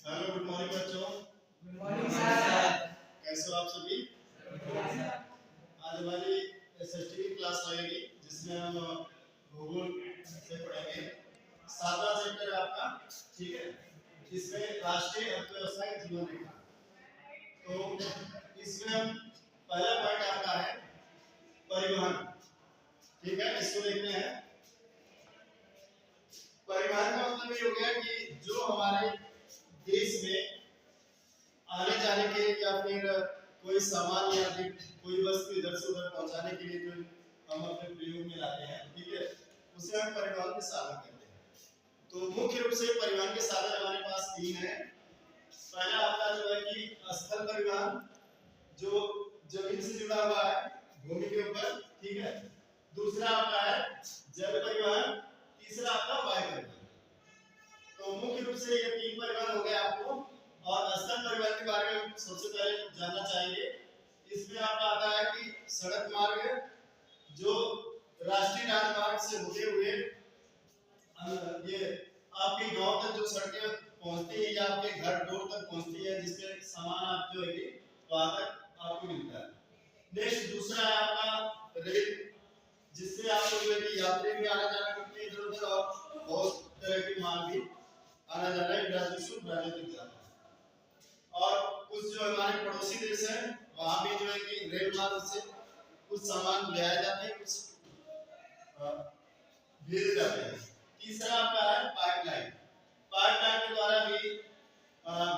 Hello, good morning बच्चों। Good morning sir. कैसे हो आप सभी? आज हमारी एसएसटी की क्लास लगेगी जिसमें हम भूगोल से पढ़ेंगे। 7वां चैप्टर है आपका, ठीक है। इसमें राष्ट्रीय अर्थव्यवस्था की जीवन रेखा। तो इसमें हम पहला पॉइंट आपका है परिवहन, ठीक है। इसको देखते हैं। परिवहन का मतलब ये हो गया कि जो हमारे देश में आने जाने के या फिर कोई सामान या फिर कोई वस्तु इधर से उधर पहुंचाने के लिए जो हम अपने प्रयोग में लाते हैं, ठीक है, उसे हम परिवहन के साधन कहते हैं। तो मुख्य रूप से परिवहन के साधन हमारे पास 3 हैं। पहला आपका जो है कि स्थल परिवहन, जो जमीन से जुड़ा हुआ है, भूमि के ऊपर, ठीक है। दूसरा आपका है जल परिवहन, तीसरा आपका वायु परिवहन। तो मुख्य रूप से ये 3 परिवहन हो गए आपको। और स्थल परिवहन के बारे में सबसे पहले जानना चाहिए। इसमें आपका आता है कि सड़क मार्ग, जो राष्ट्रीय राजमार्ग से होते हुए ये आपके गांव तक जो सड़कें पहुंचती है या आपके घर डोर तक पहुंचती है, जिसमें सामान आप जो है कि वहां तक आपको मिलता है। नेक्स्ट दूसरा है आपका रेल, जिससे आपको जो है कि यात्री भी आना जाना करते हैं इधर उधर, और बहुत तरह के माल भी आना जाना ब्राजील से ब्राजील तक जाता है। और कुछ जो हमारे पड़ोसी देश हैं वहां भी जो है कि रेल मार्ग से कुछ सामान ले आए जाते हैं, कुछ भेजे जाते हैं। तीसरा आपका है पाइपलाइन। पाइपलाइन के द्वारा भी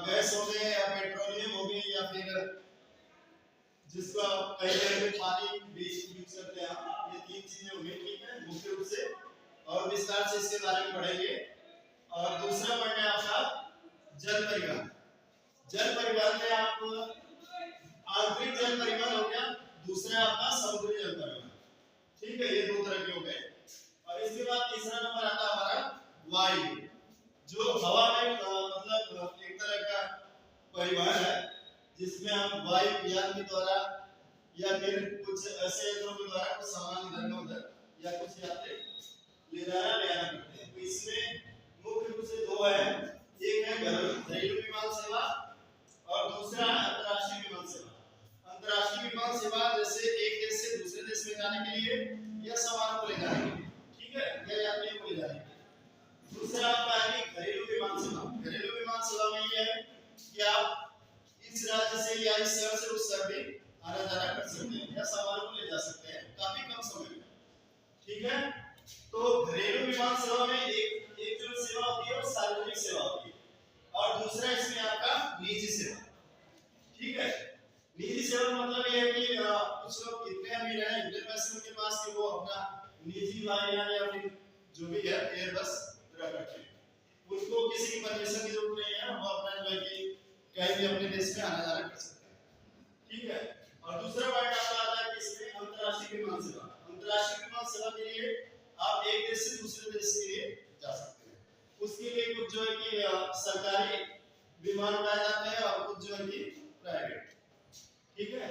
गैस हो गए या पेट्रोलियम हो गए या फिर जिसको आप कई जगह पे पानी भी यूज करते हैं, ये 3 चीजें हो गई, ठीक है, मुख्य रूप से। और विस्तार से इसके बारे में पढ़ेंगे। और दूसरा पढ़ना है आपका जल परिवहन। जल परिवहन में आप आंतरिक जल परिवहन हो गया, दूसरा आपका समुद्री जल परिवहन, ठीक है। ये 2 तरह के हो गए। और इसके बाद तीसरा नंबर आता है हमारा वायु, जो हवा में मतलब एक तरह का परिवहन है, जिसमें हम वायु यान के द्वारा या फिर कुछ ऐसे यंत्रों के द्वारा कुछ सामान इधर का उधर या कुछ यात्री ले जाना ले आना करते हैं। तो इसमें मुख्य रूप से 2 है। एक है घरेलू विमान सेवा और दूसरा है अंतर्राष्ट्रीय विमान सेवा। अंतर्राष्ट्रीय विमान सेवा जैसे एक देश से दूसरे देश में जाने के लिए या सामान को ले जाने के लिए, ठीक है, या यात्रियों को ले जाने के लिए। दूसरा आपका है कि घरेलू विमान सेवा। घरेलू विमान सेवा में ये है कि आप इस राज्य से या इस शहर से उस शहर में आना जाना कर सकते हैं या सामान को ले जा सकते हैं काफी कम समय में, ठीक है। तो घरेलू विमान सेवा में एक जो सेवा होती है वो सार्वजनिक सेवा होती है, और दूसरा इसमें आपका निजी सेवा, ठीक है। निजी सेवा मतलब ये है कि कुछ लोग इतने अमीर हैं, इतने पैसे उनके पास कि वो अपना निजी वायुयान या फिर जो भी है एयरबस रख रखे हैं, उनको किसी की परमिशन की जरूरत नहीं है, वो अपना जो है कि कहीं भी अपने देश में आना जाना कर सकते हैं, ठीक है। और दूसरा पॉइंट आपका आता है कि इसमें अंतर्राष्ट्रीय विमान सेवा। अंतर्राष्ट्रीय विमान सेवा के लिए आप एक देश से दूसरे देश के लिए जा सकते हैं। उसके लिए कुछ जो है कि सरकारी विमान उड़ाए जाते हैं और कुछ जो है कि प्राइवेट, ठीक है।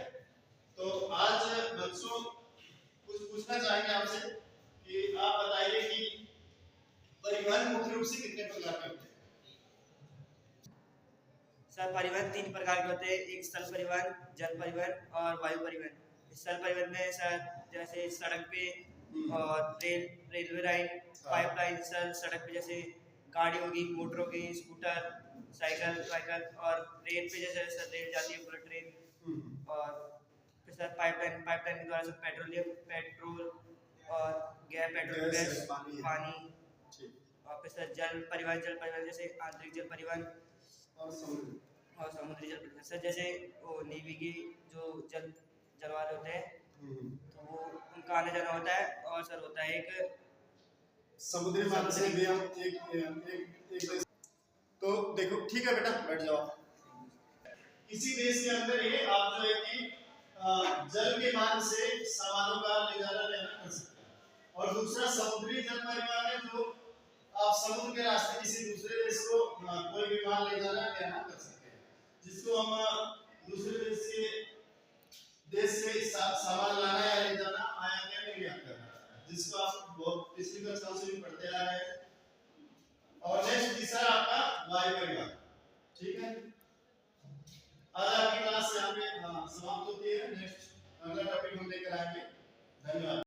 तो आज बच्चों कुछ पूछना चाहेंगे आपसे कि आप बताइए कि परिवहन मुख्य रूप से कितने प्रकार के होते हैं? सर परिवहन 3 प्रकार के होते हैं, एक स्थल परिवहन, जल परिवहन और वायु परिवहन। स्थल परिवहन में सर जैसे सड़क पे और रेलवे लाइन, पाइपलाइन, सर सड़क पे जैसे गाड़ी होगी, मोटर होगी, स्कूटर, साइकिल वाइकल, और रेल पे जैसे सर रेल जाती है, बुलेट ट्रेन। और फिर सर पाइपलाइन के द्वारा सर पेट्रोल और गैस पानी। और फिर सर जल परिवहन जैसे आंतरिक जल परिवहन और समुद्री जल परिवहन। सर जैसे वो नेवी के जो जलवाले होते हैं, तो वो उनका आने जाना होता है। और सर होता है एक समुद्री मार्ग से भी हम एक तो देखो, ठीक है बेटा, बैठ जाओ। किसी देश के अंदर ही आप जो है कि जल के मार्ग से सामानों का ले जाना कर सकते हैं। और दूसरा समुद्री जल परिवहन है, जो आप समुद्र के रास्ते किसी दूसरे देश को कोई भी माल ले जाना कर सकते हैं, जिसको हम दूसरे देश से सामान लाना या ले जाना आयात या निर्यात करना, जिसको आप बहुत पिछली कक्षाओं से भी पढ़ते आ रहे हैं। और नेक्स्ट तीसरा आपका वायु परिवहन। ठीक है, आज आपकी क्लास यहाँ पे समाप्त होती है। नेक्स्ट अगला टॉपिक हम लेकर आएंगे। धन्यवाद।